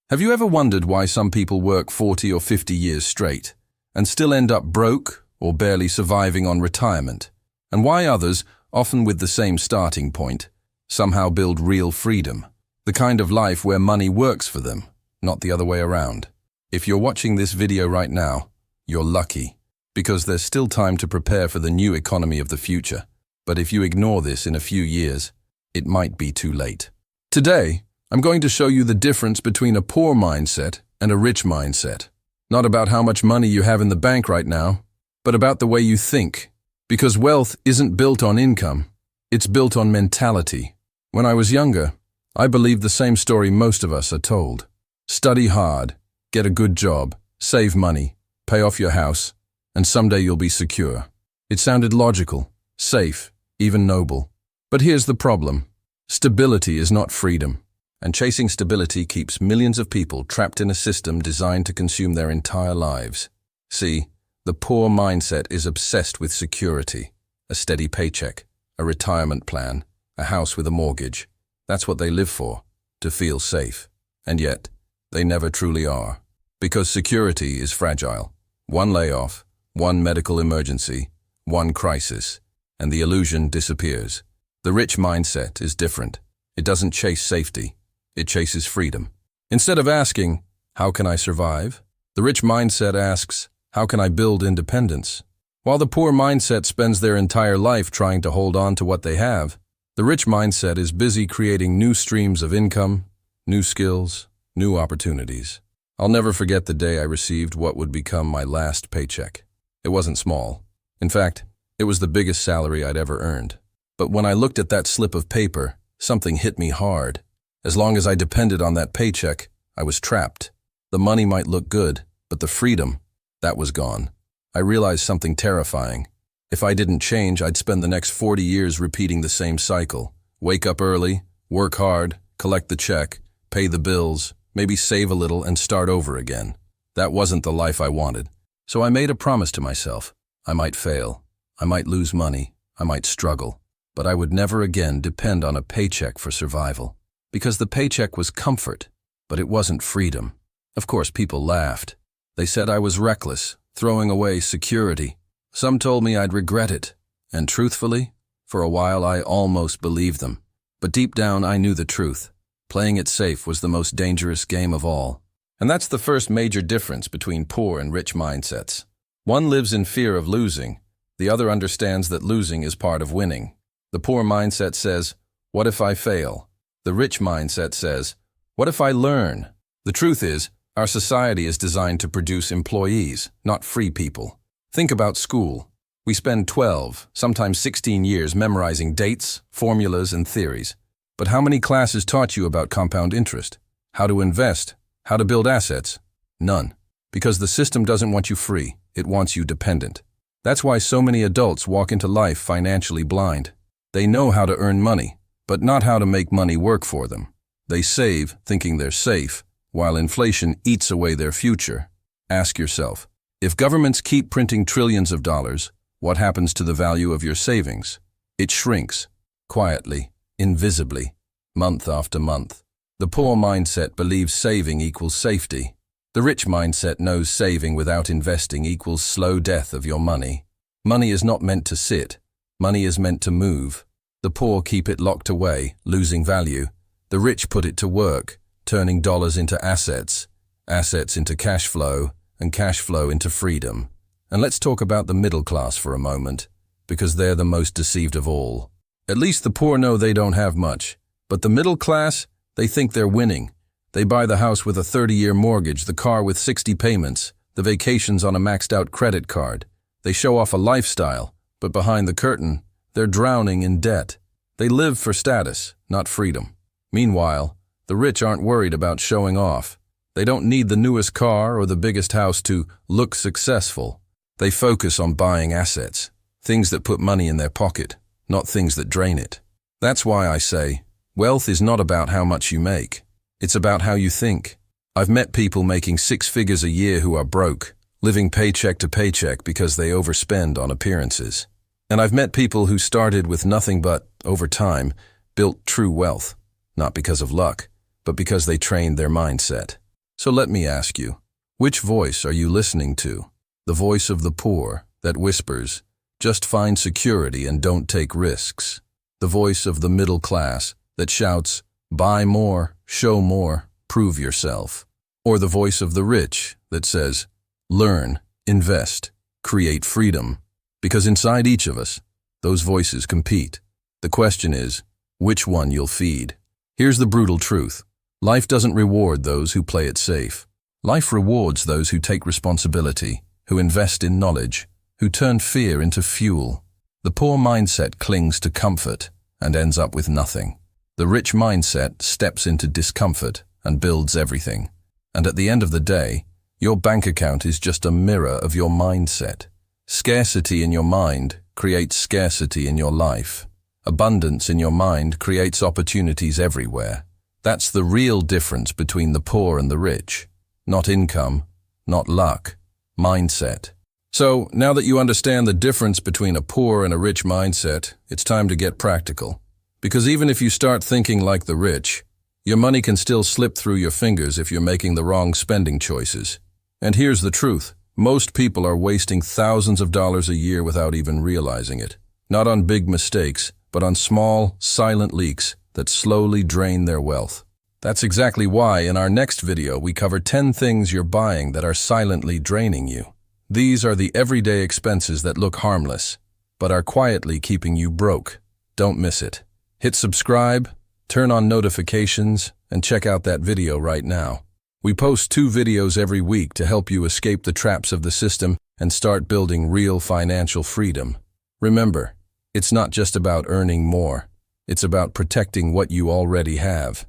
Have you ever wondered why some people work 40 or 50 years straight and still end up broke or barely surviving on retirement? And why others, often with the same starting point, somehow build real freedom, the kind of life where money works for them, not the other way around? If you're watching this video right now, you're lucky, because there's still time to prepare for the new economy of the future. But if you ignore this in a few years, it might be too late. Today, I'm going to show you the difference between a poor mindset and a rich mindset. Not about how much money you have in the bank right now, but about the way you think. Because wealth isn't built on income, it's built on mentality. When I was younger, I believed the same story most of us are told. Study hard, get a good job, save money, pay off your house, and someday you'll be secure. It sounded logical, safe, even noble. But here's the problem. Stability is not freedom. And chasing stability keeps millions of people trapped in a system designed to consume their entire lives. See, the poor mindset is obsessed with security, a steady paycheck, a retirement plan, a house with a mortgage. That's what they live for, to feel safe. And yet, they never truly are. Because security is fragile. One layoff, one medical emergency, one crisis, and the illusion disappears. The rich mindset is different. It doesn't chase safety. It chases freedom. Instead of asking, how can I survive? The rich mindset asks, how can I build independence? While the poor mindset spends their entire life trying to hold on to what they have, the rich mindset is busy creating new streams of income, new skills, new opportunities. I'll never forget the day I received what would become my last paycheck. It wasn't small. In fact, it was the biggest salary I'd ever earned. But when I looked at that slip of paper, something hit me hard. As long as I depended on that paycheck, I was trapped. The money might look good, but the freedom, that was gone. I realized something terrifying. If I didn't change, I'd spend the next 40 years repeating the same cycle. Wake up early, work hard, collect the check, pay the bills, maybe save a little and start over again. That wasn't the life I wanted. So I made a promise to myself. I might fail. I might lose money. I might struggle. But I would never again depend on a paycheck for survival. Because the paycheck was comfort, but it wasn't freedom. Of course, people laughed. They said I was reckless, throwing away security. Some told me I'd regret it. And truthfully, for a while I almost believed them. But deep down I knew the truth. Playing it safe was the most dangerous game of all. And that's the first major difference between poor and rich mindsets. One lives in fear of losing. The other understands that losing is part of winning. The poor mindset says, what if I fail? The rich mindset says, what if I learn? The truth is, our society is designed to produce employees, not free people. Think about school. We spend 12, sometimes 16 years memorizing dates, formulas, and theories. But how many classes taught you about compound interest? How to invest? How to build assets? None. Because the system doesn't want you free, it wants you dependent. That's why so many adults walk into life financially blind. They know how to earn money, but not how to make money work for them. They save, thinking they're safe, while inflation eats away their future. Ask yourself, if governments keep printing trillions of dollars, what happens to the value of your savings? It shrinks, quietly, invisibly, month after month. The poor mindset believes saving equals safety. The rich mindset knows saving without investing equals slow death of your money. Money is not meant to sit. Money is meant to move. The poor keep it locked away, losing value. The rich put it to work, turning dollars into assets, assets into cash flow, and cash flow into freedom. And let's talk about the middle class for a moment, because they're the most deceived of all. At least the poor know they don't have much. But the middle class, they think they're winning. They buy the house with a 30-year mortgage, the car with 60 payments, the vacations on a maxed-out credit card. They show off a lifestyle, but behind the curtain, they're drowning in debt. They live for status, not freedom. Meanwhile, the rich aren't worried about showing off. They don't need the newest car or the biggest house to look successful. They focus on buying assets, things that put money in their pocket, not things that drain it. That's why I say, wealth is not about how much you make. It's about how you think. I've met people making 6 figures a year who are broke, living paycheck to paycheck because they overspend on appearances. And I've met people who started with nothing but, over time, built true wealth, not because of luck, but because they trained their mindset. So let me ask you, which voice are you listening to? The voice of the poor that whispers, just find security and don't take risks. The voice of the middle class that shouts, buy more, show more, prove yourself. Or the voice of the rich that says, learn, invest, create freedom. Because inside each of us, those voices compete. The question is, which one you'll feed? Here's the brutal truth. Life doesn't reward those who play it safe. Life rewards those who take responsibility, who invest in knowledge, who turn fear into fuel. The poor mindset clings to comfort and ends up with nothing. The rich mindset steps into discomfort and builds everything. And at the end of the day, your bank account is just a mirror of your mindset. Scarcity in your mind creates scarcity in your life. Abundance in your mind creates opportunities everywhere. That's the real difference between the poor and the rich. Not income, not luck, mindset. So, now that you understand the difference between a poor and a rich mindset, it's time to get practical. Because even if you start thinking like the rich, your money can still slip through your fingers if you're making the wrong spending choices. And here's the truth. Most people are wasting thousands of dollars a year without even realizing it. Not on big mistakes, but on small, silent leaks that slowly drain their wealth. That's exactly why in our next video we cover 10 things you're buying that are silently draining you. These are the everyday expenses that look harmless, but are quietly keeping you broke. Don't miss it. Hit subscribe, turn on notifications, and check out that video right now. We post 2 videos every week to help you escape the traps of the system and start building real financial freedom. Remember, it's not just about earning more. It's about protecting what you already have.